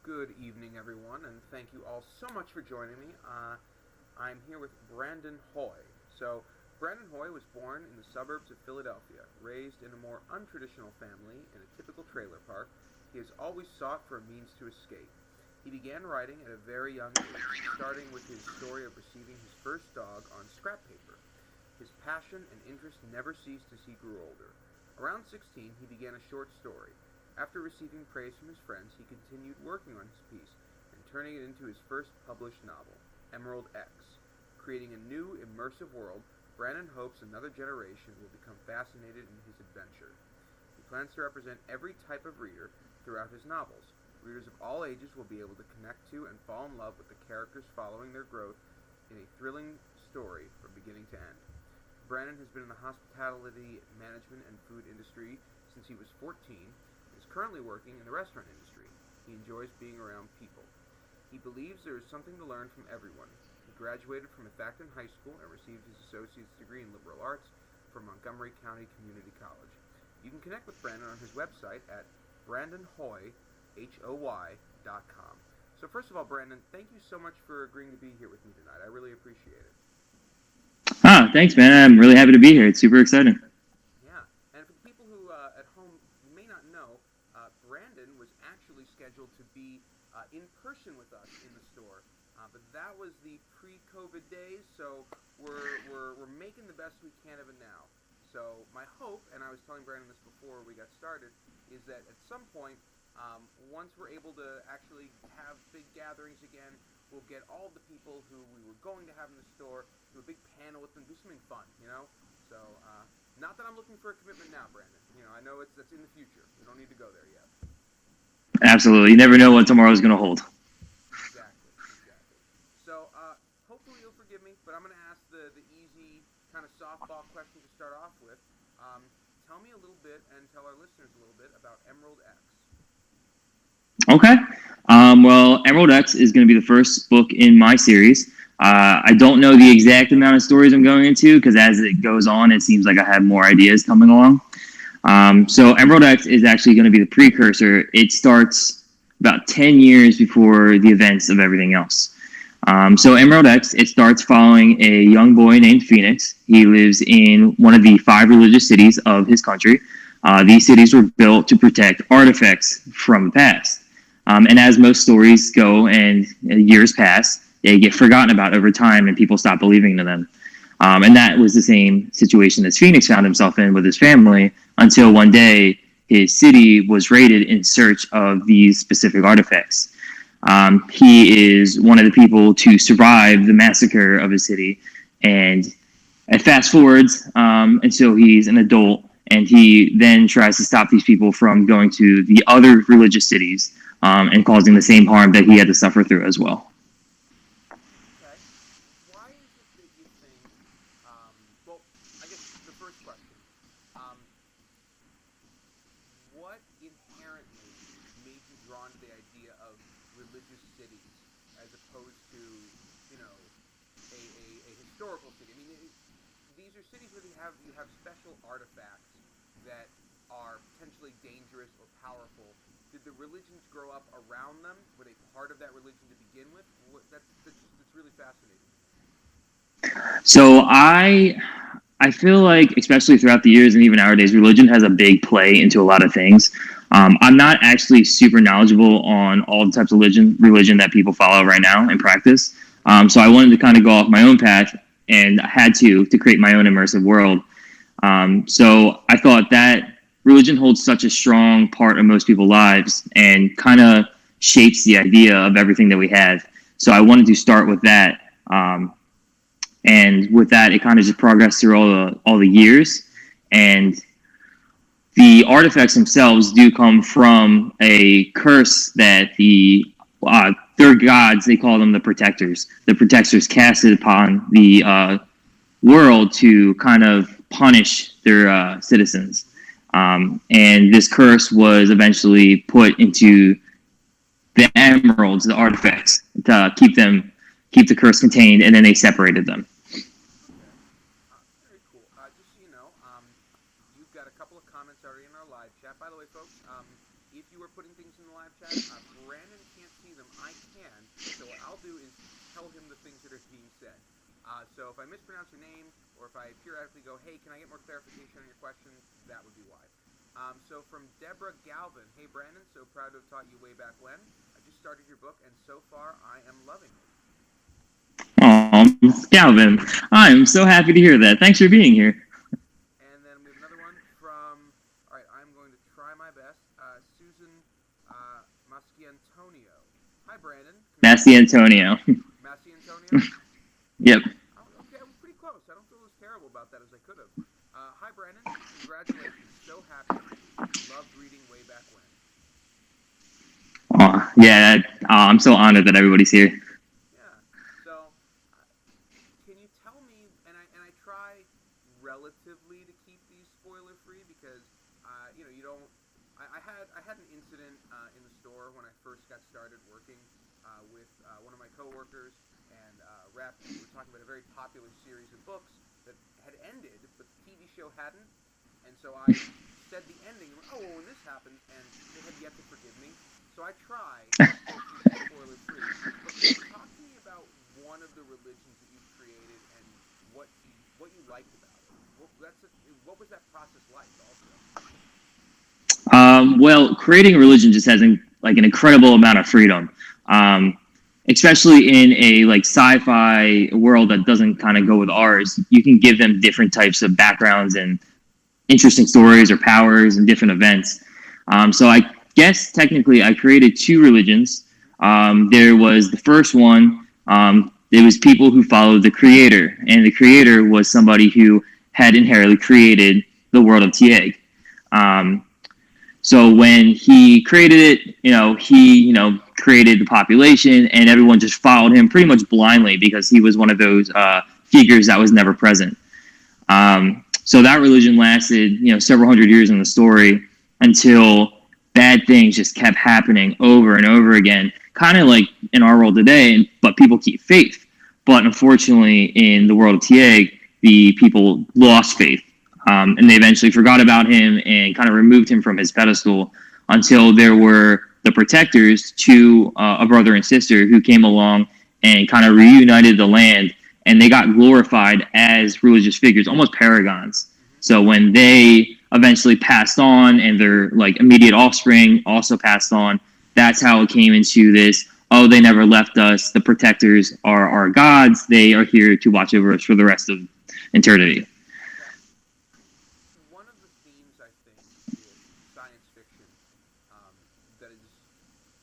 Good evening, everyone, and thank you all so much for joining me. I'm here with Brandon Hoy. Brandon Hoy was born in the suburbs of Philadelphia, raised in a more untraditional family in a typical trailer park. He has always sought for a means to escape. He began writing at a very young age, starting with his story of receiving his first dog on scrap paper. His passion and interest never ceased as he grew older. Around 16, he began a short story. After receiving praise from his friends, he continued working on his piece and turning it into his first published novel, Emerald X. Creating a new, immersive world, Brandon hopes another generation will become fascinated in his adventure. He plans to represent every type of reader throughout his novels. Readers of all ages will be able to connect to and fall in love with the characters following their growth in a thrilling story from beginning to end. Brandon has been in the hospitality, management, and food industry since he was 14 and is currently working in the restaurant industry. He enjoys being around people. He believes there is something to learn from everyone. He graduated from Effecton High School and received his associate's degree in liberal arts from Montgomery County Community College. You can connect with Brandon on his website at brandonhoy.com. So first of all, Brandon, thank you so much for agreeing to be here with me tonight. I really appreciate it. Thanks, man. I'm really happy to be here. It's super exciting. Yeah, and for the people who at home may not know, Brandon was actually scheduled to be in person with us in the store, but that was the pre-COVID days, so we're making the best we can of it now. So my hope, and I was telling Brandon this before we got started, is that at some point, once we're able to actually have big gatherings again, we'll get all the people who we were going to have in the store, do a big panel with them, do something fun, you know? So, not that I'm looking for a commitment now, Brandon. You know, I know that's in the future. We don't need to go there yet. Absolutely. You never know what tomorrow's going to hold. Exactly. So, hopefully you'll forgive me, but I'm going to ask the easy kind of softball question to start off with. Tell me a little bit, and tell our listeners a little bit about Emerald X. Okay. Well, Emerald X is going to be the first book in my series. I don't know the exact amount of stories I'm going into because as it goes on, it seems like I have more ideas coming along. So Emerald X is actually going to be the precursor. It starts about 10 years before the events of everything else. So Emerald X, it starts following a young boy named Phoenix. He lives in one of the 5 religious cities of his country. These cities were built to protect artifacts from the past. And as most stories go and years pass, they get forgotten about over time and people stop believing in them. And that was the same situation that Phoenix found himself in with his family until one day his city was raided in search of these specific artifacts. He is one of the people to survive the massacre of his city. And it fast forwards, and so he's an adult, and he then tries to stop these people from going to the other religious cities and causing the same harm that he had to suffer through as well. Okay. Why is it that you think, well, I guess the first question, um, what inherently made you drawn to the idea of religious cities as opposed to, you know, a historical city? I mean, these are cities where you have special artifacts that are potentially dangerous or powerful. Did the religions grow up around them? Were they part of that religion to begin with? That's really fascinating. So I feel like, especially throughout the years and even nowadays, religion has a big play into a lot of things. I'm not actually super knowledgeable on all the types of religion that people follow right now in practice. So I wanted to kind of go off my own path, and I had to create my own immersive world. So I thought that religion holds such a strong part of most people's lives and kind of shapes the idea of everything that we have. So I wanted to start with that. And with that, it kind of just progressed through all the years. And the artifacts themselves do come from a curse that their gods, they call them the protectors. The protectors cast it upon the world to kind of punish their citizens. And this curse was eventually put into the emeralds, the artifacts, to keep the curse contained, and then they separated them. Okay. Very cool. Just so you know, you've got a couple of comments already in our live chat. By the way, folks, if you are putting things in the live chat, Brandon can't So if I mispronounce your name, or if I periodically go, hey, can I get more clarification on your question, that would be why. So from Deborah Galvin, hey Brandon, so proud to have taught you way back when. I just started your book, and so far I am loving it. Oh, Calvin, I'm so happy to hear that. Thanks for being here. And then we have another one from, all right, I'm going to try my best, Susan Masciantonio. Hi, Brandon. Massi Antonio. Masciantonio? Yep. Oh, okay, I was pretty close. I don't feel as terrible about that as I could have. Hi, Brandon. Congratulations. So happy. Loved reading way back when. Oh, yeah. I'm so honored that everybody's here. Yeah. So, can you tell me? And I try relatively to keep these spoiler free because you don't. I had an incident in the store when I first got started working with one of my coworkers, and we were talking about a very popular series of books that had ended, but the TV show hadn't. And so I said the ending, and went, oh, well, when this happened, and they had yet to forgive me. So I try to keep spoiler free. But can you talk to me about one of the religions that you've created and what you liked about it? What was that process like, also? Well, creating a religion just has an incredible amount of freedom, especially in a sci-fi world that doesn't kind of go with ours. You can give them different types of backgrounds and interesting stories or powers and different events. So I guess technically I created two religions. There was the first one. It was people who followed the creator, and the creator was somebody who had inherently created the world of Tieg. So when he created it, he created the population, and everyone just followed him pretty much blindly because he was one of those figures that was never present. So that religion lasted, several hundred years in the story until bad things just kept happening over and over again, kind of like in our world today, but people keep faith. But unfortunately, in the world of Tieg, the people lost faith. And they eventually forgot about him and kind of removed him from his pedestal until there were the protectors, a brother and sister, who came along and kind of reunited the land, and they got glorified as religious figures, almost paragons. So when they eventually passed on and their immediate offspring also passed on, that's how it came into this, oh, they never left us. The protectors are our gods. They are here to watch over us for the rest of eternity. One of the themes, I think, with science fiction that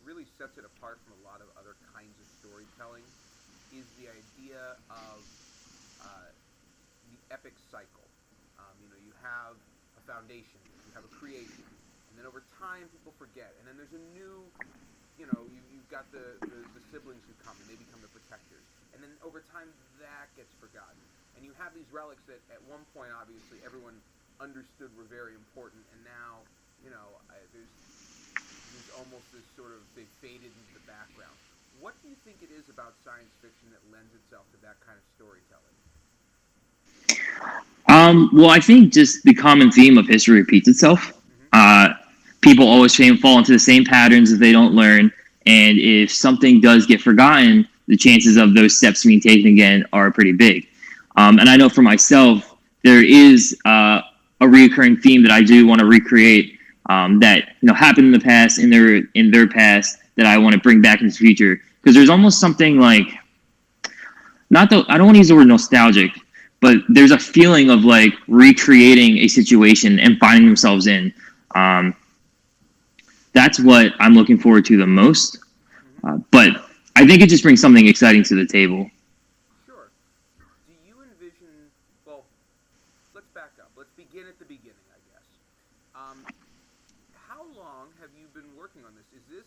really sets it apart from a lot of other kinds of storytelling is the idea of the epic cycle. You have a foundation, you have a creation, and then over time people forget, and then there's a new, you've got the siblings who come, and they become the protectors, and then over time that gets forgotten. And you have these relics that at one point, obviously, everyone understood were very important, and now, there's almost this sort of, they've faded into the background. What do you think it is about science fiction that lends itself to that kind of storytelling? Well, I think just the common theme of history repeats itself. People always fall into the same patterns if they don't learn, and if something does get forgotten, the chances of those steps being taken again are pretty big. And I know for myself, there is a reoccurring theme that I do want to recreate that happened in the past, in their past, that I want to bring back into the future. Because there's almost something I don't want to use the word nostalgic, but there's a feeling of recreating a situation and finding themselves in. That's what I'm looking forward to the most. But I think it just brings something exciting to the table. Sure. Do you envision, well, let's back up. Let's begin at the beginning, I guess. How long have you been working on this? Is this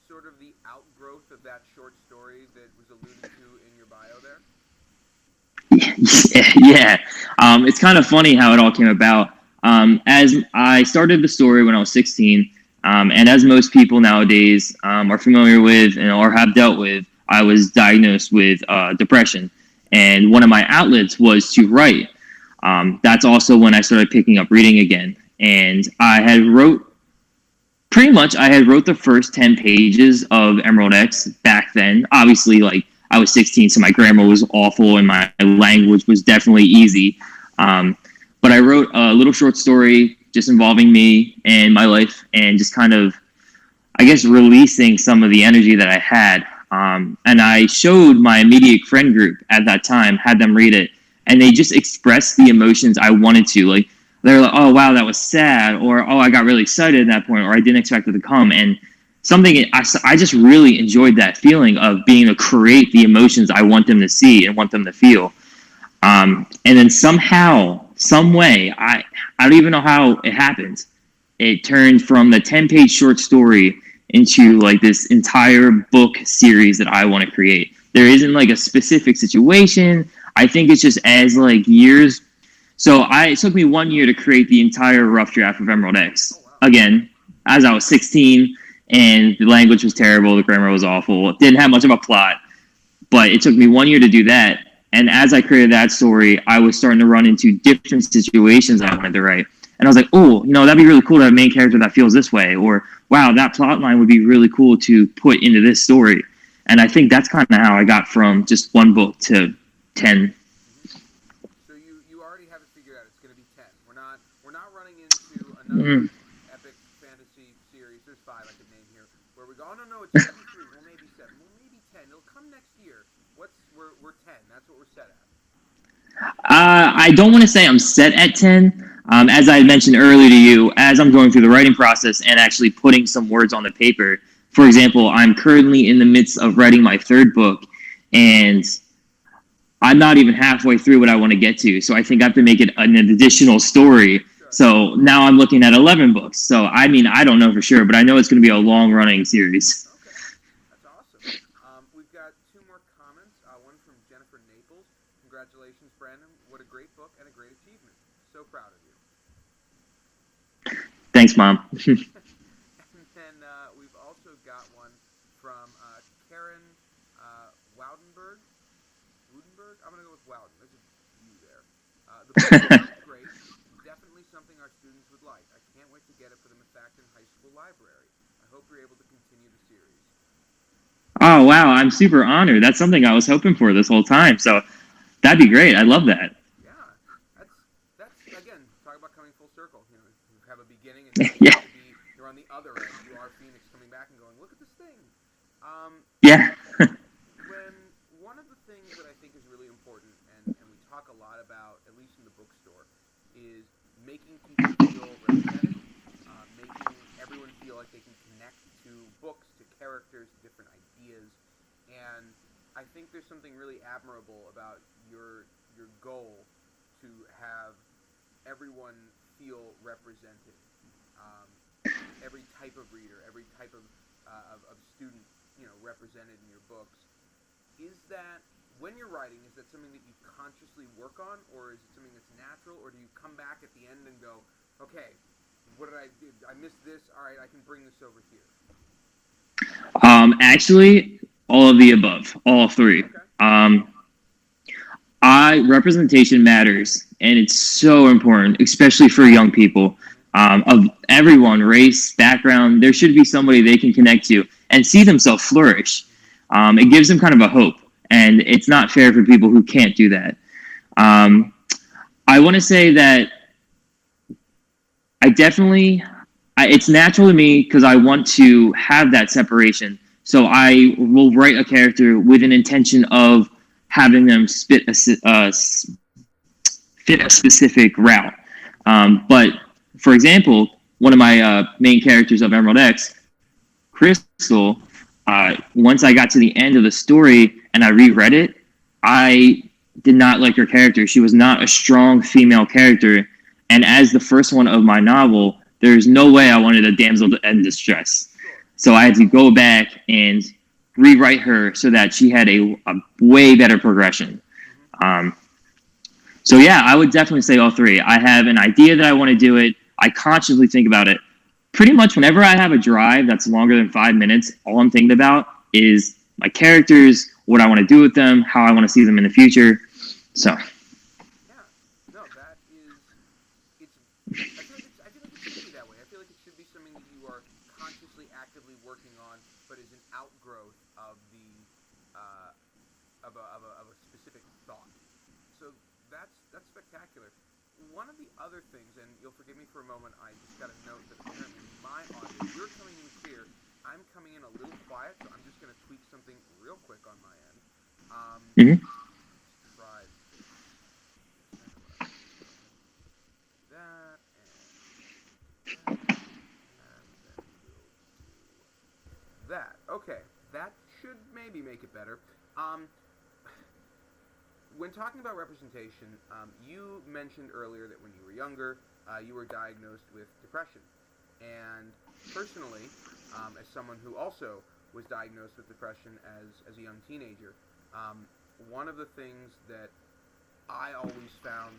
sort of the outgrowth of that short story that was alluded to in your bio there? Yeah. It's kind of funny how it all came about. As I started the story when I was 16, and as most people nowadays are familiar with or have dealt with, I was diagnosed with depression. And one of my outlets was to write. That's also when I started picking up reading again. And I had wrote the first 10 pages of Emerald X back then. Obviously, I was 16, so my grammar was awful and my language was definitely easy. But I wrote a little short story just involving me and my life and just kind of, I guess, releasing some of the energy that I had. And I showed my immediate friend group at that time, had them read it, and they just expressed the emotions I wanted to. Like, they're like, oh, wow, that was sad, or, oh, I got really excited at that point, or I didn't expect it to come. And I just really enjoyed that feeling of being able to create the emotions I want them to see and want them to feel. And then somehow, some way, I don't even know how it happened. It turned from the 10-page short story into like this entire book series that I want to create. There isn't like a specific situation. I think it's just as like years. So it took me 1 year to create the entire rough draft of Emerald X. Again, as I was 16 and the language was terrible, the grammar was awful, it didn't have much of a plot, but it took me 1 year to do that. And as I created that story, I was starting to run into different situations I wanted to write. And I was like, oh, that'd be really cool to have a main character that feels this way. Or, wow, that plot line would be really cool to put into this story. And I think that's kind of how I got from just one book to 10. So you already have it figured out. It's going to be 10. We're not running into another epic fantasy series. There's 5 I could name here. Where we go, oh, no, it's maybe 3, well, maybe 7, well, maybe 10. It'll come next year. We're 10. That's what we're set at. I don't want to say I'm set at 10. As I mentioned earlier to you, as I'm going through the writing process and actually putting some words on the paper, for example, I'm currently in the midst of writing my 3rd book, and I'm not even halfway through what I want to get to. So I think I have to make it an additional story. Sure. So now I'm looking at 11 books. So, I mean, I don't know for sure, but I know it's going to be a long-running series. Okay. That's awesome. We've got 2 more comments. One from Jennifer Naples. Congratulations, Brandon. What a great book and a great achievement. So proud of you. Thanks, Mom. And then we've also got one from Karen Woudenberg. I'm going to go with Wowden. There's a U there. The book sounds great. Definitely something our students would like. I can't wait to get it for the Methacton High School Library. I hope you're able to continue the series. Oh, wow. I'm super honored. That's something I was hoping for this whole time. So that'd be great. I love that. Yeah. That's again, talk about coming full circle. You have a beginning and yeah. You're on the other end. You are Phoenix coming back and going, look at this thing. Yeah. When one of the things that I think is really important, and we talk a lot about, at least in the bookstore, is making people feel represented, making everyone feel like they can connect to books, to characters, to different ideas. And I think there's something really admirable about your goal to have everyone feel represented. Every type of reader, every type of student, represented in your books. Is that, when you're writing, is that something that you consciously work on, or is it something that's natural, or do you come back at the end and go, okay, what did I do? I missed this. All right, I can bring this over here. Actually, all of the above, all 3. Okay. Representation matters, and it's so important, especially for young people. Of everyone, race, background, there should be somebody they can connect to and see themselves flourish. It gives them kind of a hope, and it's not fair for people who can't do that. I want to say that it's natural to me because I want to have that separation. So I will write a character with an intention of having them fit a specific route. But for example, one of my main characters of Emerald X, Crystal, once I got to the end of the story and I reread it, I did not like her character. She was not a strong female character. And as the first one of my novel, there's no way I wanted a damsel in distress. So I had to go back and rewrite her so that she had a way better progression. So yeah, I would definitely say all 3. I have an idea that I want to do it. I consciously think about it. Pretty much whenever I have a drive that's longer than 5 minutes, all I'm thinking about is my characters, what I want to do with them, how I want to see them in the future. So. Yeah. No, that is. I feel like it should be that way. I feel like it should be something that you are consciously, actively working on, but is an outgrowth of the of a specific thought. So that's spectacular. One of the other things, and you'll forgive me for a moment, I just got to note that apparently my audio, you're coming in clear, I'm coming in a little quiet, so I'm just going to tweak something real quick on my end. Try that, and then we'll do that. Okay, that should maybe make it better. When talking about representation, you mentioned earlier that when you were younger, you were diagnosed with depression. And personally, as someone who also was diagnosed with depression as a young teenager, one of the things that I always found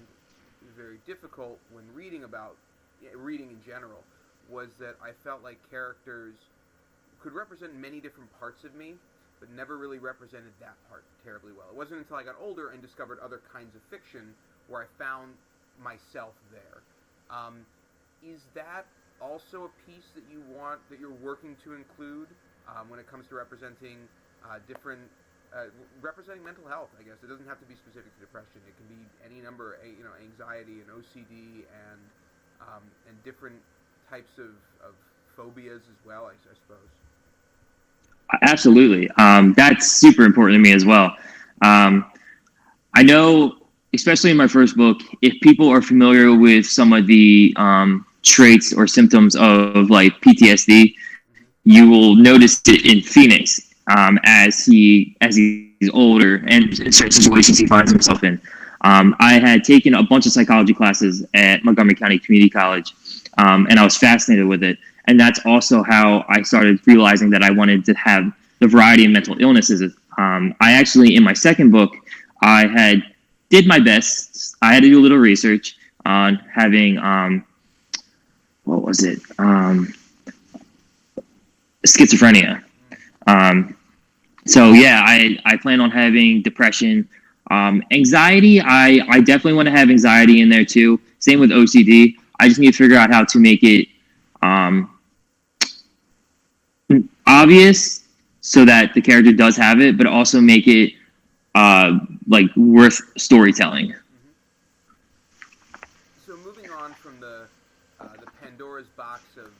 very difficult when reading in general was that I felt like characters could represent many different parts of me, but never really represented that part terribly well. It wasn't until I got older and discovered other kinds of fiction where I found myself there. Is that also a piece that you're working to include when it comes to representing representing mental health? I guess it doesn't have to be specific to depression. It can be any number, anxiety and OCD and different types of phobias as well, I suppose. Absolutely. That's super important to me as well. I know, especially in my first book, if people are familiar with some of the traits or symptoms of like PTSD, you will notice it in Phoenix as he's older and in certain situations he finds himself in. I had taken a bunch of psychology classes at Montgomery County Community College, and I was fascinated with it. And that's also how I started realizing that I wanted to have the variety of mental illnesses. I actually, in my second book, I did my best. I had to do a little research on having, schizophrenia. So yeah, I plan on having depression. Anxiety, I definitely want to have anxiety in there too. Same with OCD. I just need to figure out how to make it obvious so that the character does have it, but also make it worth storytelling. So moving on from the Pandora's box of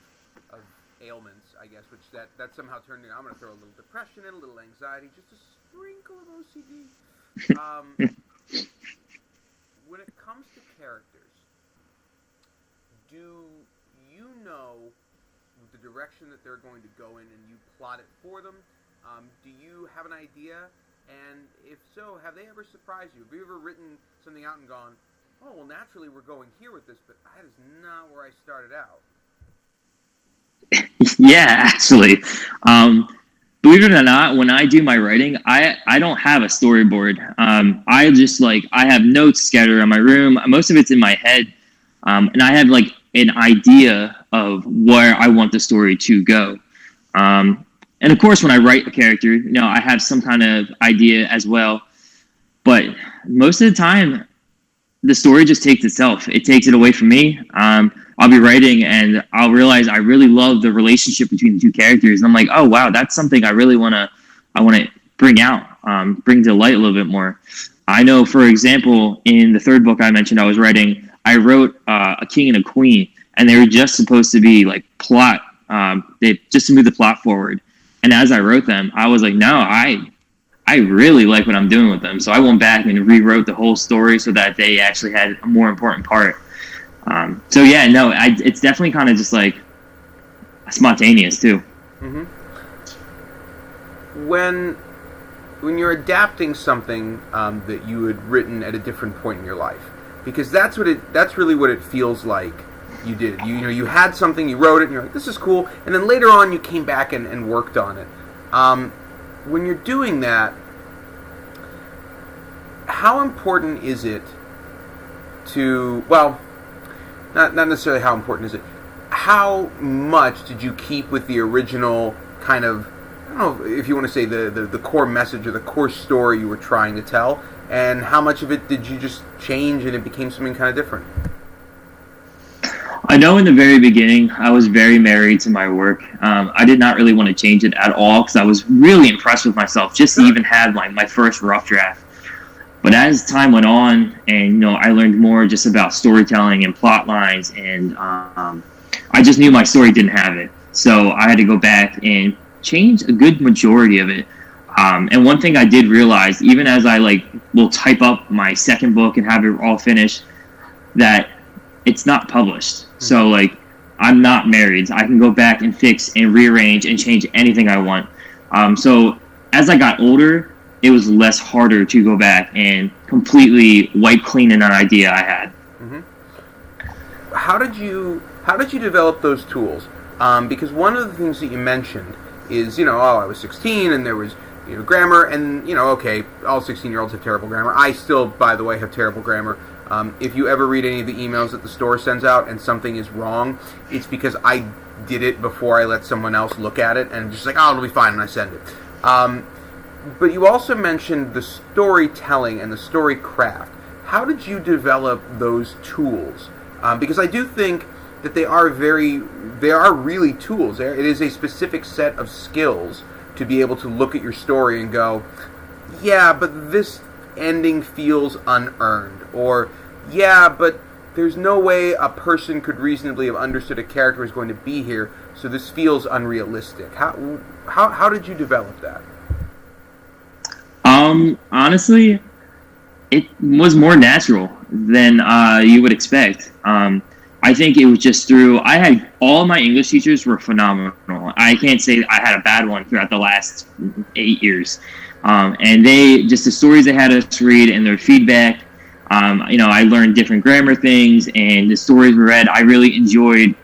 ailments, I guess, which that somehow turned into, I'm going to throw a little depression in, a little anxiety, just a sprinkle of OCD. When it comes to characters, do you know the direction that they're going to go in and you plot it for them? Do you have an idea? And if so, have they ever surprised you? Have you ever written something out and gone, oh, well, naturally we're going here with this, but that is not where I started out? Yeah, actually. Believe it or not, when I do my writing, I don't have a storyboard. I just I have notes scattered around my room. Most of it's in my head. And I have an idea of where I want the story to go. And of course, when I write a character, I have some kind of idea as well. But most of the time, the story just takes itself. It takes it away from me. I'll be writing and I'll realize I really love the relationship between the two characters. And I'm like, oh, wow, that's something I really want to bring out, bring to light a little bit more. I know, for example, in the third book I mentioned I was writing, I wrote a king and a queen, and they were just supposed to be plot. They just to move the plot forward. And as I wrote them, I was like, no, I really like what I'm doing with them. So I went back and rewrote the whole story so that they actually had a more important part. So yeah, no, it's definitely kind of just spontaneous too. Mm-hmm. When you're adapting something that you had written at a different point in your life, because that's really what it feels like you did. You had something, you wrote it, and you're like, this is cool, and then later on you came back and worked on it. When you're doing that, how important is it to, well, not necessarily how important is it, how much did you keep with the original kind of, I don't know if you want to say the core message or the core story you were trying to tell, and how much of it did you just change and it became something kind of different? I know in the very beginning, I was very married to my work. I did not really want to change it at all because I was really impressed with myself just to even have like my first rough draft. But as time went on, and I learned more just about storytelling and plot lines, and I just knew my story didn't have it. So I had to go back and change a good majority of it. And one thing I did realize, even as I will type up my second book and have it all finished, that it's not published. So I'm not married. I can go back and fix and rearrange and change anything I want. So as I got older, it was less harder to go back and completely wipe clean an idea I had. Mm-hmm. How did you develop those tools? Because one of the things that you mentioned is, I was 16 and there was grammar, and okay, all 16-year-olds have terrible grammar. I still, by the way, have terrible grammar. If you ever read any of the emails that the store sends out and something is wrong, it's because I did it before I let someone else look at it, and just it'll be fine, and I send it. But you also mentioned the storytelling and the story craft. How did you develop those tools? Because I do think that they are really tools. It is a specific set of skills to be able to look at your story and go, yeah, but this ending feels unearned, or yeah, but there's no way a person could reasonably have understood a character is going to be here, so this feels unrealistic. How did you develop that? Honestly, it was more natural than you would expect. I think it was just I had all my English teachers were phenomenal. I can't say I had a bad one throughout the last 8 years. And the stories they had us read and their feedback, I learned different grammar things, and the stories we read, I really enjoyed.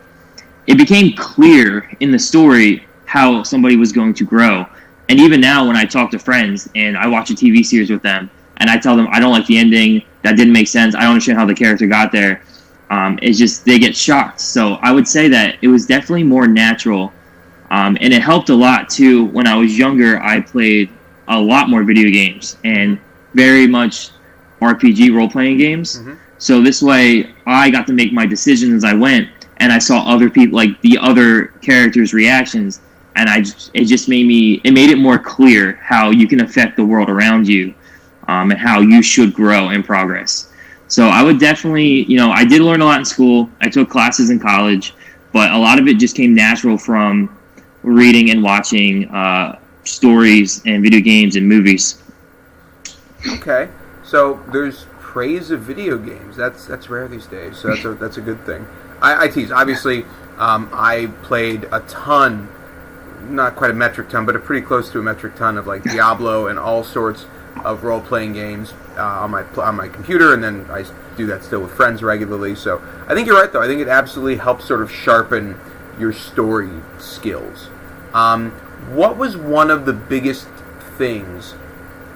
It became clear in the story how somebody was going to grow. And even now when I talk to friends and I watch a TV series with them and I tell them I don't like the ending, that didn't make sense, I don't understand how the character got there, it's just they get shocked. So I would say that it was definitely more natural. And it helped a lot too. When I was younger, I played a lot more video games and very much RPG role-playing games. Mm-hmm. So this way I got to make my decisions as I went, and I saw other people, the other characters' reactions, and it made it more clear how you can affect the world around you, and how you should grow and progress. So I would definitely, I did learn a lot in school. I took classes in college, but a lot of it just came natural from reading and watching stories and video games and movies. Okay, so there's praise of video games. That's rare these days. So that's a good thing. I tease. Obviously, I played a ton, not quite a metric ton, but a pretty close to a metric ton of Diablo and all sorts of role-playing games on my computer, and then I do that still with friends regularly. So I think you're right, though. I think it absolutely helps sort of sharpen your story skills. What was one of the biggest things?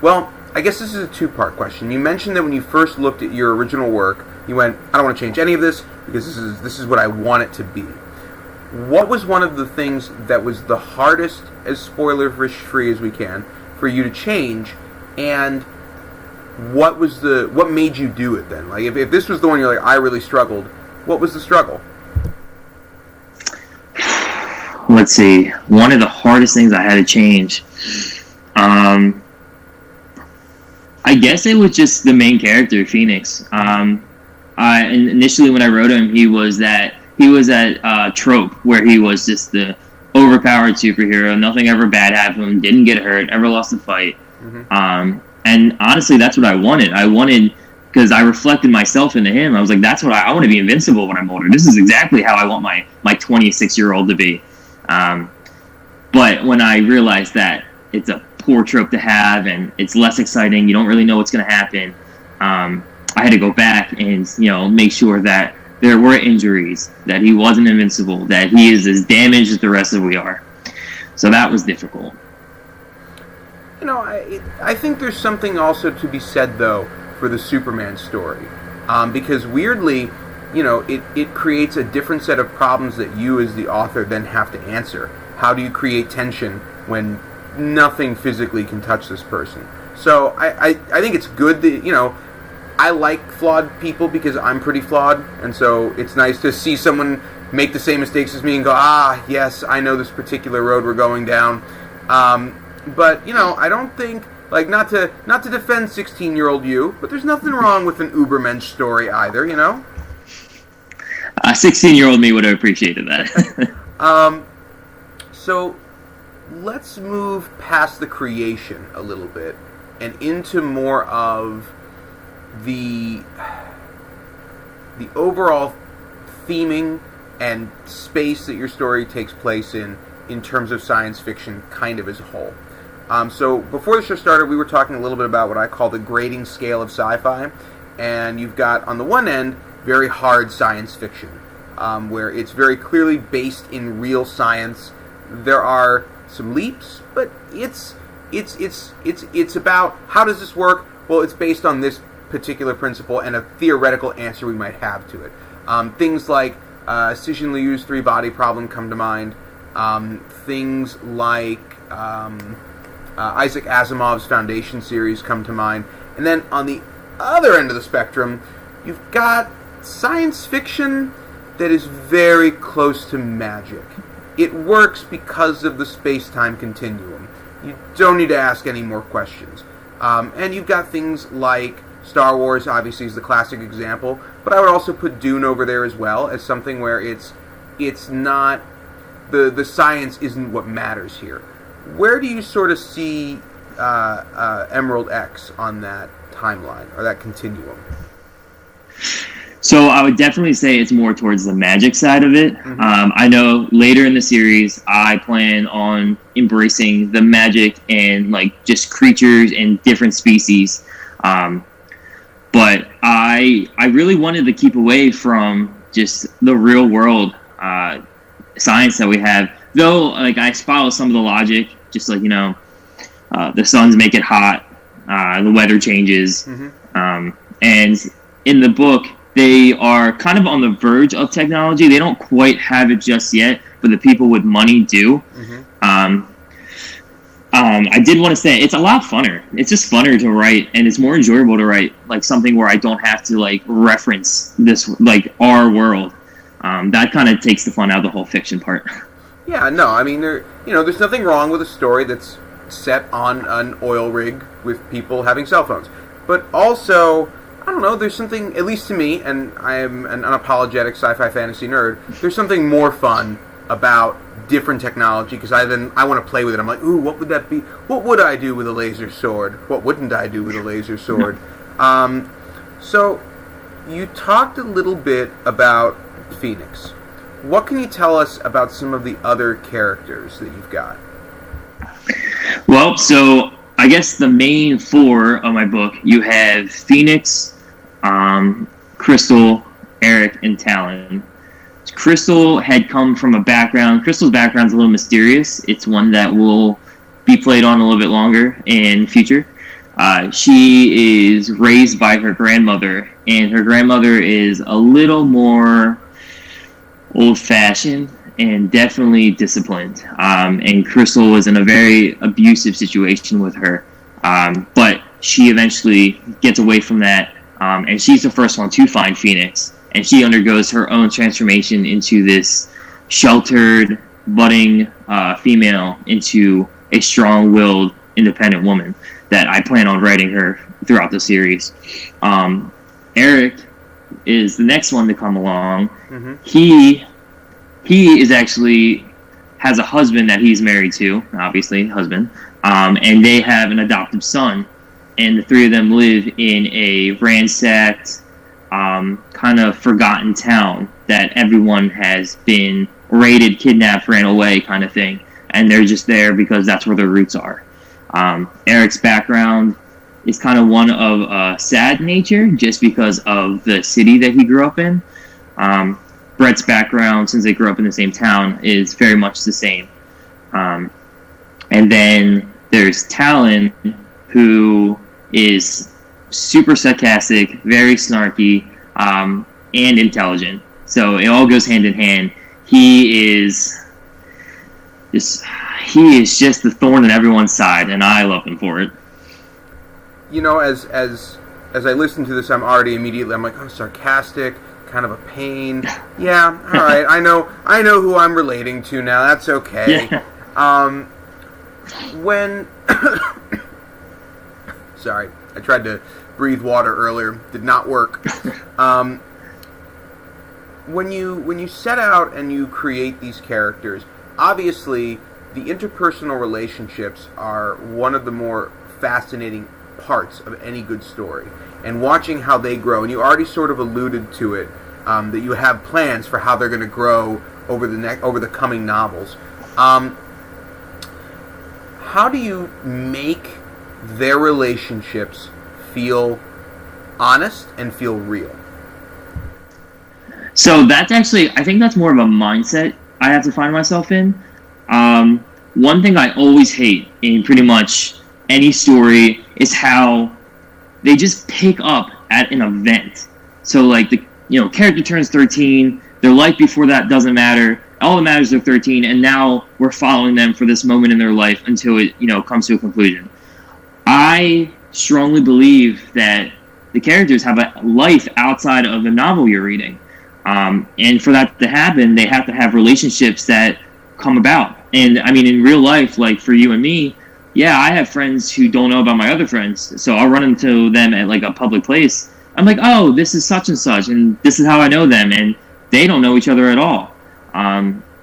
Well, I guess this is a two-part question. You mentioned that when you first looked at your original work, you went, I don't want to change any of this because this is what I want it to be. What was one of the things that was the hardest, as spoiler-free as we can, for you to change, and what made you do it then? If this was the one you're I really struggled, what was the struggle? Let's see. One of the hardest things I had to change, I guess it was just the main character, Phoenix. Initially when I wrote him, he was that trope where he was just the overpowered superhero. Nothing ever bad happened, didn't get hurt, never lost a fight. Mm-hmm. And honestly, that's what I wanted. Because I reflected myself into him. I was that's what I want to be invincible when I'm older. This is exactly how I want my 26-year-old to be. But when I realized that it's a poor trope to have and it's less exciting, you don't really know what's going to happen, I had to go back and make sure that there were injuries, that he wasn't invincible, that he is as damaged as the rest of we are. So that was difficult. I think there's something also to be said, though, for the Superman story. Because weirdly, it creates a different set of problems that you as the author then have to answer. How do you create tension when nothing physically can touch this person? So I think it's good that, I like flawed people because I'm pretty flawed, and so it's nice to see someone make the same mistakes as me and go, yes, I know this particular road we're going down. But I don't think, like, not to defend 16-year-old you, but there's nothing wrong with an Ubermensch story either, A 16-year-old me would have appreciated that. So let's move past the creation a little bit and into more of the overall theming and space that your story takes place in terms of science fiction kind of as a whole. So before the show started, we were talking a little bit about what I call the grading scale of sci-fi, and you've got on the one end very hard science fiction, where it's very clearly based in real science. There are some leaps, but it's about how does this work? Well, it's based on this particular principle and a theoretical answer we might have to it. Things like Cixin Liu's three-body problem come to mind. Things like Isaac Asimov's Foundation series come to mind. And then on the other end of the spectrum, you've got science fiction that is very close to magic. It works because of the space-time continuum. You don't need to ask any more questions. And you've got things like Star Wars, obviously, is the classic example, but I would also put Dune over there as well as something where it's not the science isn't what matters here. Where do you sort of see Emerald X on that timeline or that continuum? So I would definitely say it's more towards the magic side of it. Mm-hmm. I know later in the series, I plan on embracing the magic and like just creatures and different species. But I really wanted to keep away from just the real world science that we have. Though, like, I follow some of the logic, just like, the suns make it hot, the weather changes. Mm-hmm. And in the book, they are kind of on the verge of technology. They don't quite have it just yet, but the people with money do. Mm-hmm. I did want to say it's a lot funner. It's just funner to write, and it's more enjoyable to write like something where I don't have to like reference this like our world. That kind of takes the fun out of the whole fiction part. Yeah, no, I mean there's nothing wrong with a story that's set on an oil rig with people having cell phones, but also I don't know. There's something, at least to me, and I am an unapologetic sci-fi fantasy nerd. There's something more fun about different technology because I want to play with it. I'm like, ooh, what would that be? What would I do with a laser sword? What wouldn't I do with a laser sword? So you talked a little bit about Phoenix. What can you tell us about some of the other characters that you've got? Well, so I guess the main four of my book, you have Phoenix, Crystal, Eric, and Talon. Crystal had come from a background. Crystal's background's a little mysterious. It's one that will be played on a little bit longer in future. She is raised by her grandmother, and her grandmother is a little more old-fashioned and definitely disciplined. And Crystal was in a very abusive situation with her. But she eventually gets away from that, and she's the first one to find Phoenix. And she undergoes her own transformation into this sheltered, budding female into a strong-willed, independent woman that I plan on writing her throughout the series. Eric is the next one to come along. Mm-hmm. He is actually has a husband that he's married to, obviously, husband, and they have an adopted son. And the three of them live in a ransacked, kind of forgotten town that everyone has been raided, kidnapped, ran away kind of thing. And they're just there because that's where their roots are. Eric's background is kind of one of a sad nature just because of the city that he grew up in. Brett's background, since they grew up in the same town, is very much the same. And then there's Talon, who is super sarcastic, very snarky, and intelligent. So it all goes hand in hand. He is just the thorn in everyone's side, and I love him for it. You know, as as I listen to this, I'm already immediately, I'm like, oh, sarcastic, kind of a pain. Yeah, all right, I know who I'm relating to now. That's okay. Yeah. When sorry, I tried to breathe water earlier, did not work. When you set out and you create these characters, obviously the interpersonal relationships are one of the more fascinating parts of any good story, and watching how they grow. And you already sort of alluded to it, that you have plans for how they're going to grow over the coming novels. How do you make their relationships feel honest and feel real? So that's actually, I think that's more of a mindset I have to find myself in. One thing I always hate in pretty much any story is how they just pick up at an event. So like the character turns 13, their life before that doesn't matter. All that matters is they're 13, and now we're following them for this moment in their life until it comes to a conclusion. I strongly believe that the characters have a life outside of the novel you're reading. And for that to happen, they have to have relationships that come about. And I mean, in real life, like for you and me, yeah, I have friends who don't know about my other friends. So I'll run into them at like a public place. I'm like, oh, this is such and such, and this is how I know them. And they don't know each other at all.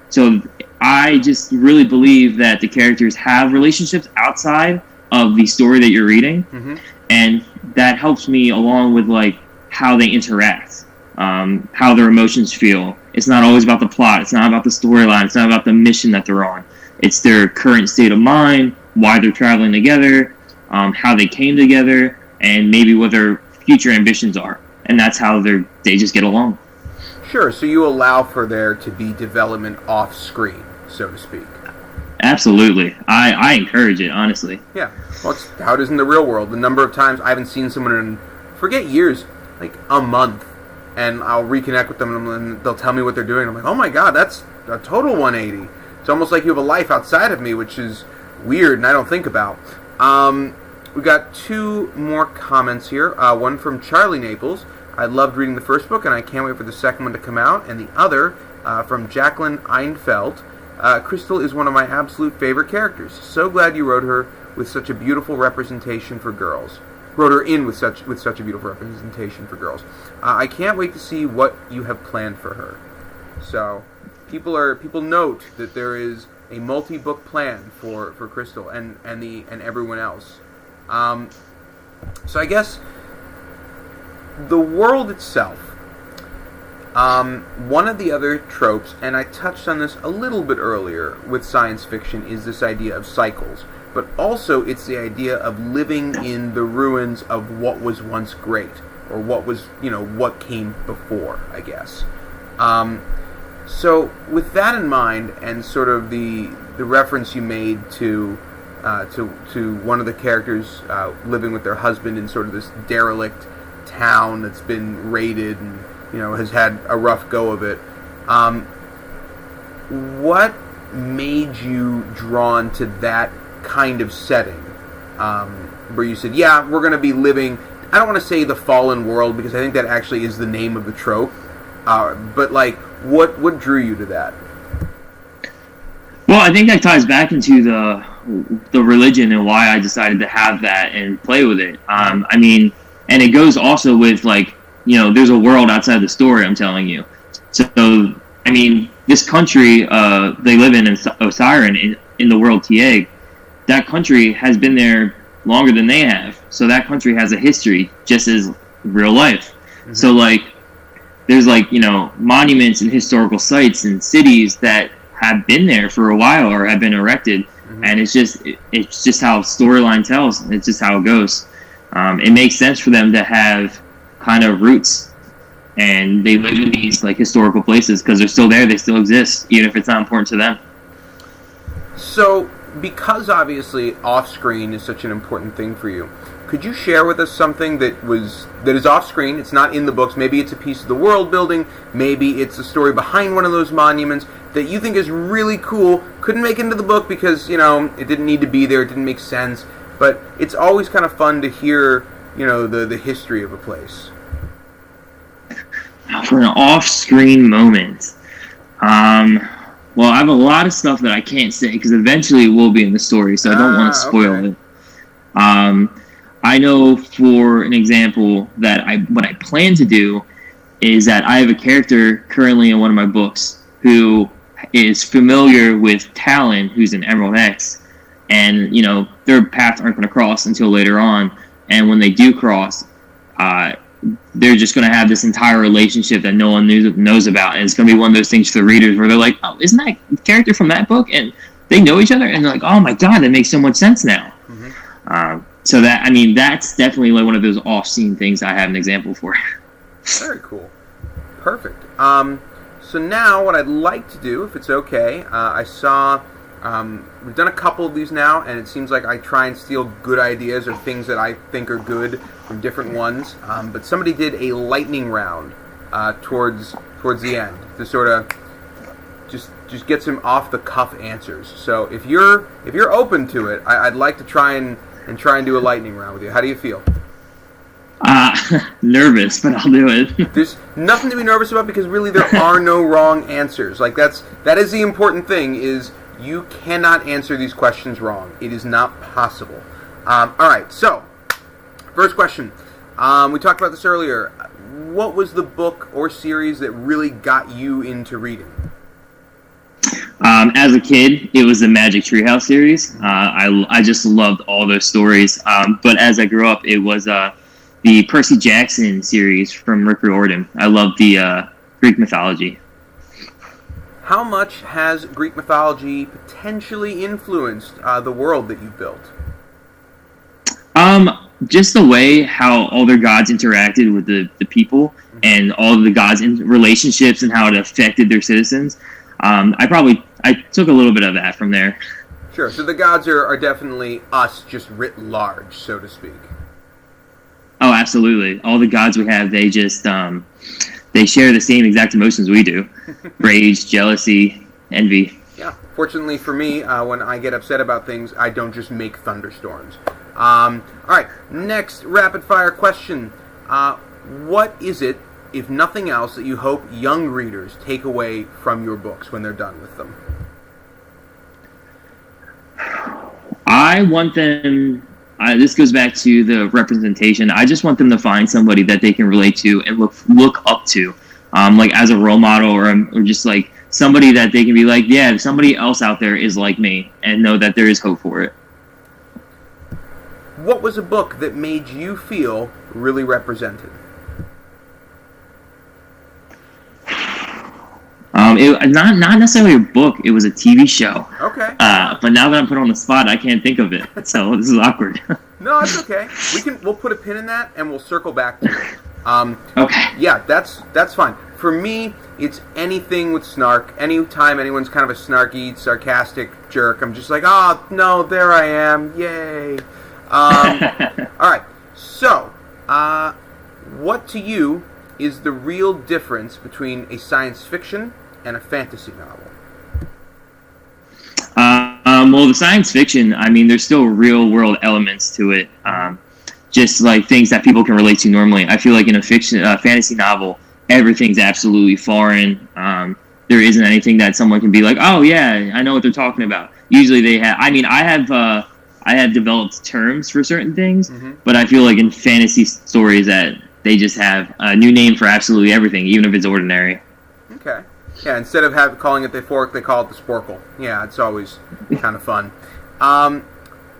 So I just really believe that the characters have relationships outside of the story that you're reading. Mm-hmm. And that helps me along with like how they interact. How their emotions feel. It's not always about the plot. It's not about the storyline. It's not about the mission that they're on. It's their current state of mind, why they're traveling together, how they came together, and maybe what their future ambitions are. And that's how they just get along. Sure, so you allow for there to be development off screen, so to speak. Absolutely. I encourage it, honestly. Yeah, well, it's how it is in the real world. The number of times I haven't seen someone in, forget years, like a month, and I'll reconnect with them, and they'll tell me what they're doing. I'm like, oh my god, that's a total 180. It's almost like you have a life outside of me, which is weird, and I don't think about. We got two more comments here. One from Charlie Naples. I loved reading the first book, and I can't wait for the second one to come out. And the other from Jacqueline Einfeld. Crystal is one of my absolute favorite characters. So glad you wrote her with such a beautiful representation for girls. Wrote her in with such a beautiful representation for girls. I can't wait to see what you have planned for her. So, people note that there is a multi-book plan for Crystal and everyone else. So I guess the world itself. One of the other tropes, and I touched on this a little bit earlier with science fiction, is this idea of cycles. But also it's the idea of living in the ruins of what was once great, or what was, what came before, I guess. So with that in mind, and sort of the reference you made to one of the characters living with their husband in sort of this derelict town that's been raided and has had a rough go of it. What made you drawn to that kind of setting, where you said, yeah, we're going to be living, I don't want to say the fallen world, because I think that actually is the name of the trope, but like, what drew you to that? Well, I think that ties back into the religion and why I decided to have that and play with it. I mean, and it goes also with like, there's a world outside the story, I'm telling you. So, I mean, this country they live in Osiren, in the world Tieg, that country has been there longer than they have. So that country has a history, just as real life. Mm-hmm. So, like, there's, like, monuments and historical sites and cities that have been there for a while or have been erected. Mm-hmm. And it's just how storyline tells. It's just how it goes. It makes sense for them to have kind of roots, and they live in these, like, historical places because they're still there. They still exist, even if it's not important to them. So, because obviously off-screen is such an important thing for you, could you share with us something that is off-screen, it's not in the books, maybe it's a piece of the world building, maybe it's a story behind one of those monuments that you think is really cool, couldn't make it into the book because, it didn't need to be there, it didn't make sense, but it's always kind of fun to hear the history of a place? For an off-screen moment. Well, I have a lot of stuff that I can't say because eventually it will be in the story, so I don't want to spoil it. I know, for an example, that what I plan to do is that I have a character currently in one of my books who is familiar with Talon, who's in Emerald X, and their paths aren't going to cross until later on. And when they do cross, they're just going to have this entire relationship that no one knows about, and it's going to be one of those things for the readers where they're like, "Oh, isn't that character from that book?" And they know each other, and they're like, "Oh my god, that makes so much sense now." Mm-hmm. So that's definitely like one of those off-scene things I have an example for. Very cool. Perfect. So now what I'd like to do, if it's okay, I saw we've done a couple of these now, and it seems like I try and steal good ideas or things that I think are good from different ones. But somebody did a lightning round towards the end to sort of just get some off the cuff answers. So if you're open to it, I'd like to try and do a lightning round with you. How do you feel? Nervous, but I'll do it. There's nothing to be nervous about because really there are no wrong answers. Like that is the important thing, is you cannot answer these questions wrong. It is not possible. All right, so first question. We talked about this earlier. What was the book or series that really got you into reading? As a kid, it was the Magic Treehouse series. I just loved all those stories. But as I grew up, it was the Percy Jackson series from Rick Riordan. I love the Greek mythology. How much has Greek mythology potentially influenced the world that you've built? Just the way how all their gods interacted with the people, and all of the gods' relationships and how it affected their citizens. I took a little bit of that from there. Sure, so the gods are definitely us, just writ large, so to speak. Oh, absolutely. All the gods we have, they just they share the same exact emotions we do. Rage, jealousy, envy. Yeah, fortunately for me, when I get upset about things, I don't just make thunderstorms. All right, next rapid-fire question. What is it, if nothing else, that you hope young readers take away from your books when they're done with them? I want them... this goes back to the representation. I just want them to find somebody that they can relate to and look up to, like as a role model, or just like somebody that they can be like, yeah, somebody else out there is like me, and know that there is hope for it. What was a book that made you feel really represented? Not necessarily a book. It was a TV show. Okay. But now that I'm put on the spot, I can't think of it. So this is awkward. No, it's okay. We'll put a pin in that and we'll circle back to it. Okay. Yeah, that's fine. For me, it's anything with snark. Anytime anyone's kind of a snarky, sarcastic jerk, I'm just like, oh no, there I am, yay. All right. So, what to you is the real difference between a science fiction and a fantasy novel? Well, the science fiction, I mean, there's still real-world elements to it, just like things that people can relate to normally. I feel like in a fantasy novel, everything's absolutely foreign. There isn't anything that someone can be like, oh, yeah, I know what they're talking about. Usually they have... I mean, I have developed terms for certain things, but I feel like in fantasy stories that they just have a new name for absolutely everything, even if it's ordinary. Okay. Yeah, instead of calling it the fork, they call it the sporkle. Yeah, it's always kind of fun.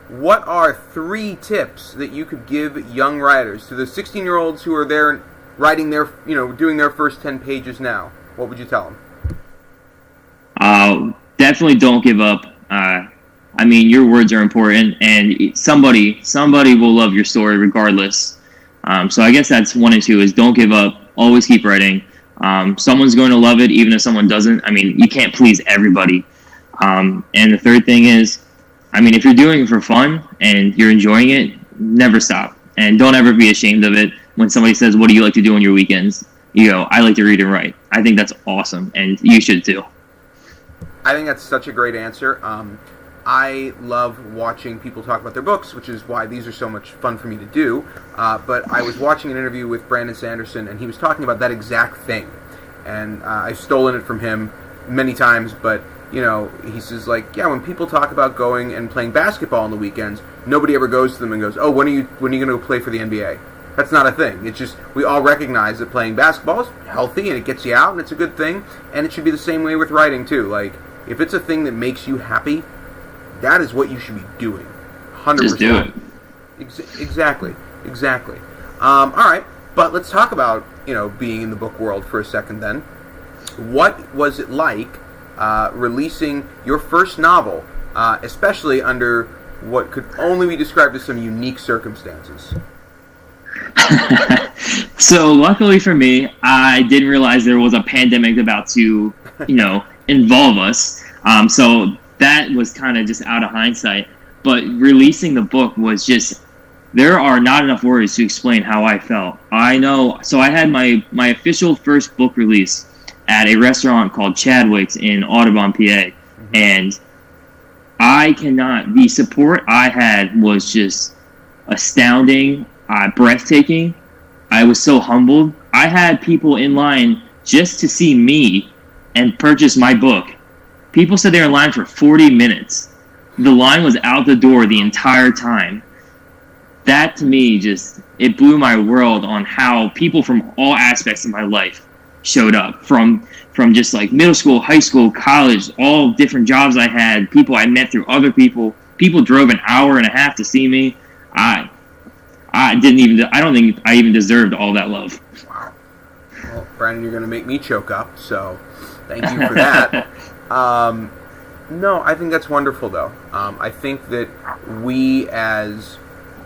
What are 3 tips that you could give young writers, to the 16-year-olds who are there writing their, doing their first 10 pages now? What would you tell them? Definitely don't give up. I mean, your words are important, and somebody will love your story regardless. So I guess that's 1 and 2 is don't give up. Always keep writing. Someone's going to love it, even if someone doesn't. I mean, you can't please everybody. And the third thing is, I mean, if you're doing it for fun and you're enjoying it, never stop. And don't ever be ashamed of it. When somebody says, what do you like to do on your weekends? You go, I like to read and write. I think that's awesome, and you should too. I think that's such a great answer. I love watching people talk about their books, which is why these are so much fun for me to do. But I was watching an interview with Brandon Sanderson, and he was talking about that exact thing. And I've stolen it from him many times, but, you know, he says, like, yeah, when people talk about going and playing basketball on the weekends, nobody ever goes to them and goes, oh, when are you going to go play for the NBA? That's not a thing. It's just, we all recognize that playing basketball is healthy, and it gets you out, and it's a good thing, and it should be the same way with writing, too. Like, if it's a thing that makes you happy, that is what you should be doing. 100%. Just do it. Exactly. All right, but let's talk about, you know, being in the book world for a second then. What was it like releasing your first novel, especially under what could only be described as some unique circumstances? So luckily for me, I didn't realize there was a pandemic about to, you know, involve us. So that was kind of just out of hindsight. But releasing the book was just, there are not enough words to explain how I felt. I know, so I had my official first book release at a restaurant called Chadwick's in Audubon, PA. And the support I had was just astounding, breathtaking. I was so humbled. I had people in line just to see me and purchase my book. People said they were in line for 40 minutes. The line was out the door the entire time. That, to me, just, it blew my world on how people from all aspects of my life showed up. From just like middle school, high school, college, all different jobs I had, people I met through other people. People drove an hour and a half to see me. I don't think I even deserved all that love. Wow. Well, Brandon, you're going to make me choke up, so thank you for that. No, I think that's wonderful, though. I think that we as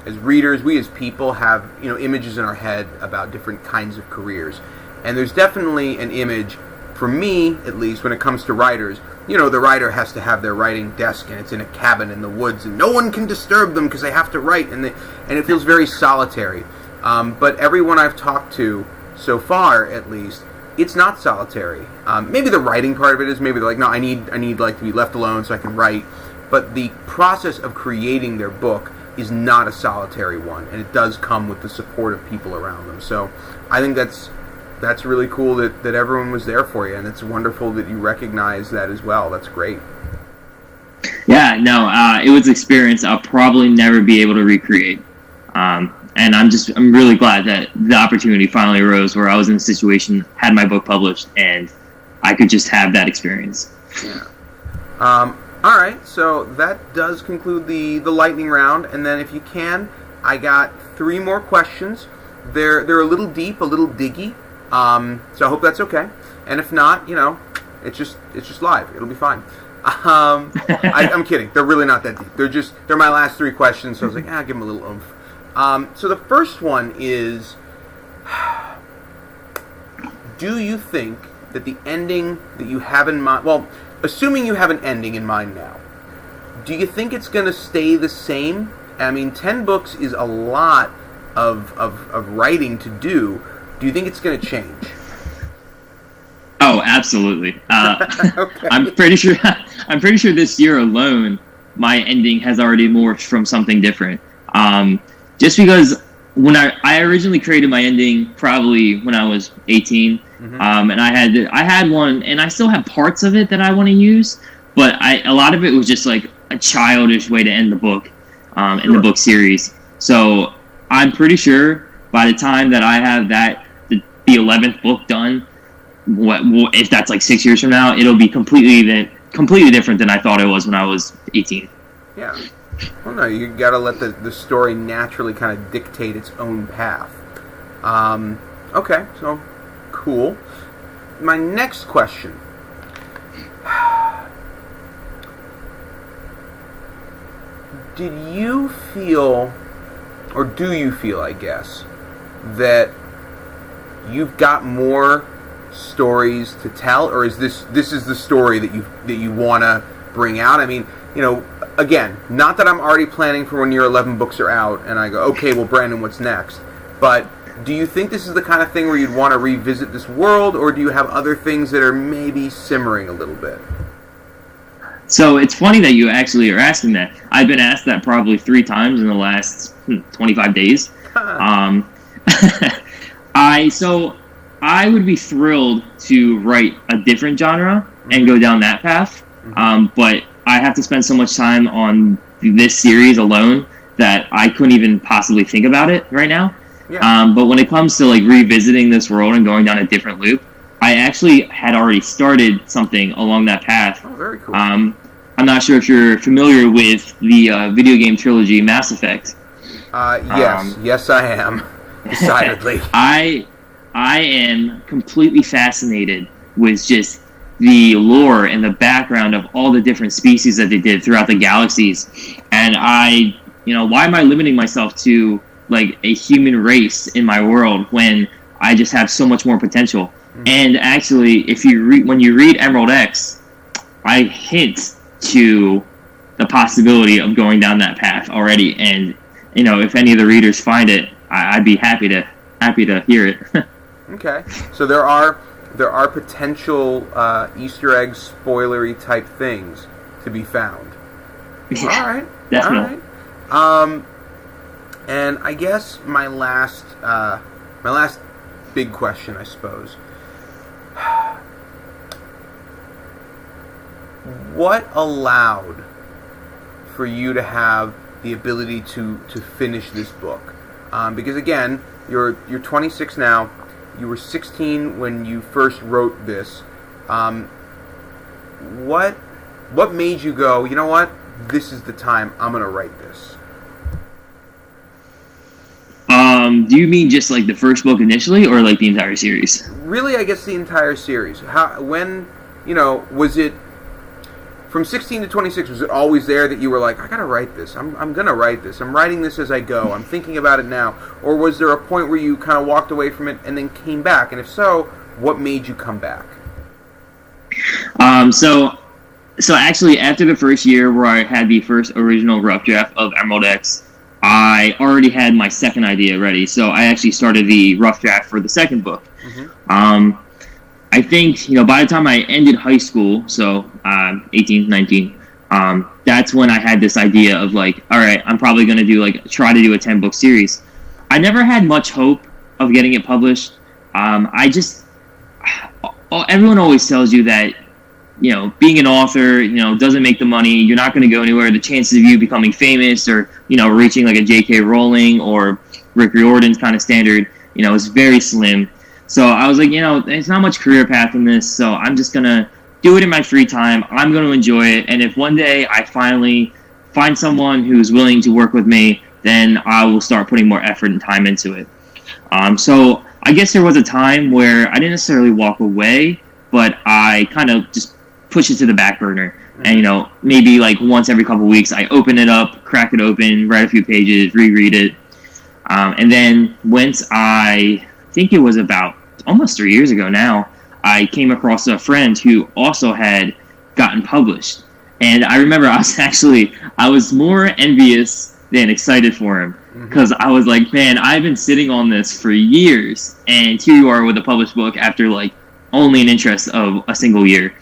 readers, we as people have, you know, images in our head about different kinds of careers. And there's definitely an image, for me at least, when it comes to writers. You know, the writer has to have their writing desk, and it's in a cabin in the woods, and no one can disturb them because they have to write, and it feels very solitary. But everyone I've talked to so far, at least, it's not solitary. Maybe the writing part of it is, maybe they're like, no, I need like to be left alone so I can write. But the process of creating their book is not a solitary one, and it does come with the support of people around them. So I think that's really cool that everyone was there for you, and it's wonderful that you recognize that as well. That's great. Yeah, no, it was an experience I'll probably never be able to recreate. And I'm really glad that the opportunity finally arose where I was in a situation, had my book published, and I could just have that experience. Yeah. All right, so that does conclude the lightning round, and then if you can, I got 3 more questions. They're a little deep, a little diggy, so I hope that's okay. And if not, you know, it's just live. It'll be fine. I'm kidding. They're really not that deep. They're my last 3 questions, so I was like, give them a little oomph. So the first one is, do you think that the ending that you have in mind, well, assuming you have an ending in mind now, do you think it's going to stay the same? I mean, 10 books is a lot of writing to do. Do you think it's going to change? Oh, absolutely. Okay. I'm pretty sure this year alone, my ending has already morphed from something different. Just because when I originally created my ending, probably when I was 18, and I had one, and I still have parts of it that I want to use, but a lot of it was just like a childish way to end the book, in the book series. So I'm pretty sure by the time that I have the 11th book done, if that's like 6 years from now, it'll be completely different than I thought it was when I was 18. Yeah. Well, no, you gotta let the story naturally kind of dictate its own path. Okay, so cool. My next question. Did you feel, or do you feel, I guess, that you've got more stories to tell, or is this is the story that you want to bring out? I mean, you know, again, not that I'm already planning for when your 11 books are out and I go, okay, well, Brandon, what's next? But do you think this is the kind of thing where you'd want to revisit this world, or do you have other things that are maybe simmering a little bit? So it's funny that you actually are asking that. I've been asked that probably 3 times in the last 25 days. um, I would be thrilled to write a different genre and go down that path. But I have to spend so much time on this series alone that I couldn't even possibly think about it right now. Yeah. But when it comes to like revisiting this world and going down a different loop, I actually had already started something along that path. Oh, very cool. I'm not sure if you're familiar with the video game trilogy Mass Effect. Yes, I am. Decidedly. I am completely fascinated with just the lore and the background of all the different species that they did throughout the galaxies. And why am I limiting myself to like a human race in my world when I just have so much more potential? And actually, when you read Emerald X, I hint to the possibility of going down that path already. And if any of the readers find it, I'd be happy to hear it. Okay, so there are potential Easter egg spoilery type things to be found. Yeah, all right, definitely. All right. And I guess my last big question, I suppose. What allowed for you to have the ability to finish this book? Because again, you're 26 now. You were 16 when you first wrote this. What made you go, you know what? This is the time I'm going to write this. Do you mean just like the first book initially, or like the entire series? Really, I guess the entire series. Was it from 16 to 26? Was it always there that you were like, I gotta write this. I'm gonna write this. I'm writing this as I go. I'm thinking about it now. Or was there a point where you kind of walked away from it and then came back? And if so, what made you come back? So actually, after the first year where I had the first original rough draft of Emerald X, I already had my second idea ready. So I actually started the rough draft for the second book. I think, by the time I ended high school, so 18, 19, that's when I had this idea of like, all right, I'm probably going to try to do a 10-book series. I never had much hope of getting it published. Everyone always tells you that, being an author, doesn't make the money. You're not going to go anywhere. The chances of you becoming famous or, reaching like a J.K. Rowling or Rick Riordan's kind of standard, is very slim. So I was like, there's not much career path in this, so I'm just going to do it in my free time. I'm going to enjoy it. And if one day I finally find someone who's willing to work with me, then I will start putting more effort and time into it. So I guess there was a time where I didn't necessarily walk away, but I kind of just pushed it to the back burner. And, maybe like once every couple weeks, I open it up, crack it open, write a few pages, reread it. And then once I think it was about almost 3 years ago now, I came across a friend who also had gotten published. And I remember I was more envious than excited for him, because I was like, man, I've been sitting on this for years, and here you are with a published book after like only an interest of a single year.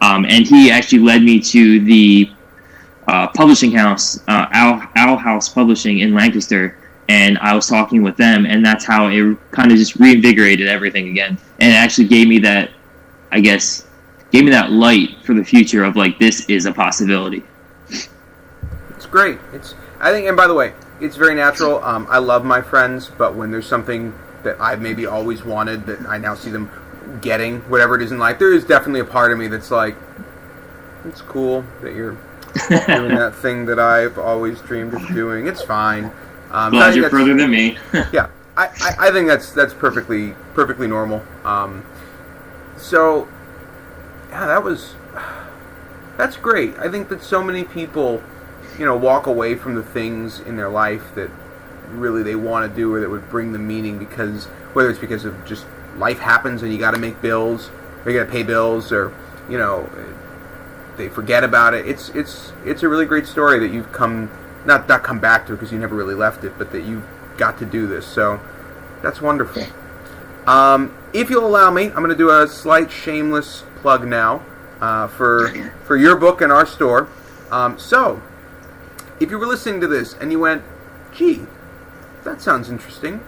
And he actually led me to the publishing house, Owl House Publishing in Lancaster, and I was talking with them, and that's how it kind of just reinvigorated everything again. And it actually gave me that light for the future of like, this is a possibility. It's great. I think, and by the way, it's very natural. I love my friends, but when there's something that I've maybe always wanted that I now see them getting, whatever it is in life, there is definitely a part of me that's like, it's cool that you're doing that thing that I've always dreamed of doing. It's fine. Glad you're further than me. Yeah, I think that's perfectly normal. So, yeah, that's great. I think that so many people, walk away from the things in their life that really they want to do or that would bring them meaning, because whether it's because of just life happens and you got to make bills, or you got to pay bills, or they forget about it. It's a really great story that you've not come back to, because you never really left it, but that you've got to do this. So that's wonderful. If you'll allow me, I'm going to do a slight shameless plug now. for your book in our store. So, if you were listening to this and you went, gee, that sounds interesting,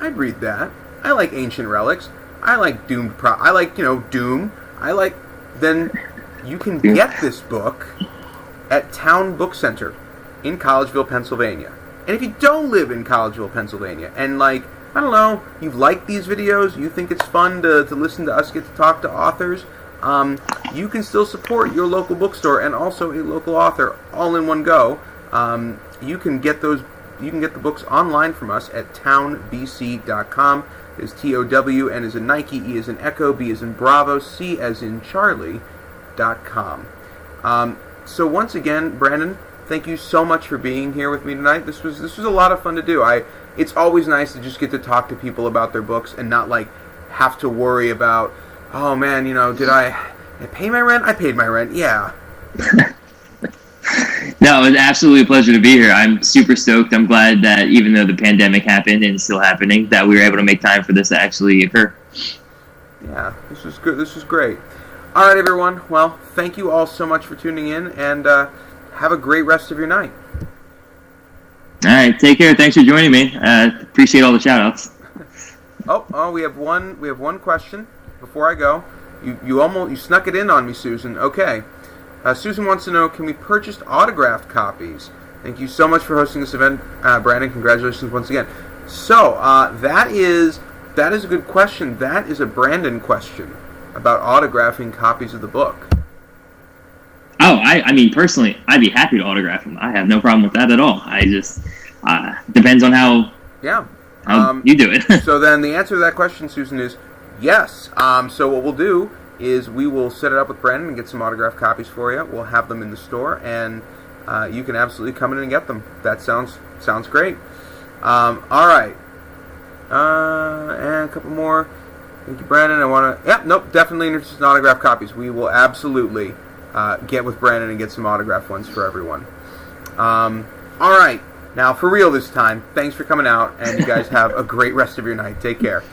I'd read that. I like Ancient Relics. I like Doom. I like, Doom. Then you can get this book at Town Book Center in Collegeville, Pennsylvania. And if you don't live in Collegeville, Pennsylvania, and I don't know, you like these videos, you think it's fun to listen to us get to talk to authors, you can still support your local bookstore and also a local author all in one go. You can get the books online from us at townbc.com. It's TOW, N as in Nike, E as in Echo, B as in Bravo, C as in Charlie.com. So once again, Brandon, thank you so much for being here with me tonight. This was a lot of fun to do. It's always nice to just get to talk to people about their books and not have to worry about, oh man, did I pay my rent? I paid my rent, yeah. No, it was absolutely a pleasure to be here. I'm super stoked. I'm glad that even though the pandemic happened and it's still happening, that we were able to make time for this to actually occur. Yeah, this was good. This was great. All right, everyone. Well, thank you all so much for tuning in, and have a great rest of your night. All right, take care. Thanks for joining me. Appreciate all the shout-outs. Oh, we have one question before I go. You snuck it in on me, Susan. Okay. Susan wants to know, can we purchase autographed copies? Thank you so much for hosting this event, Brandon. Congratulations once again. So, that is a good question. That is a Brandon question about autographing copies of the book. Oh, I mean, personally, I'd be happy to autograph them. I have no problem with that at all. I just, depends on how you do it. So then the answer to that question, Susan, is yes. So what we'll do is we will set it up with Brandon and get some autographed copies for you. We'll have them in the store, and you can absolutely come in and get them. That sounds great. All right. And a couple more. Thank you, Brandon. Definitely interested in autographed copies. We will absolutely get with Brandon and get some autographed ones for everyone. All right. Now, for real this time, thanks for coming out, and you guys have a great rest of your night. Take care.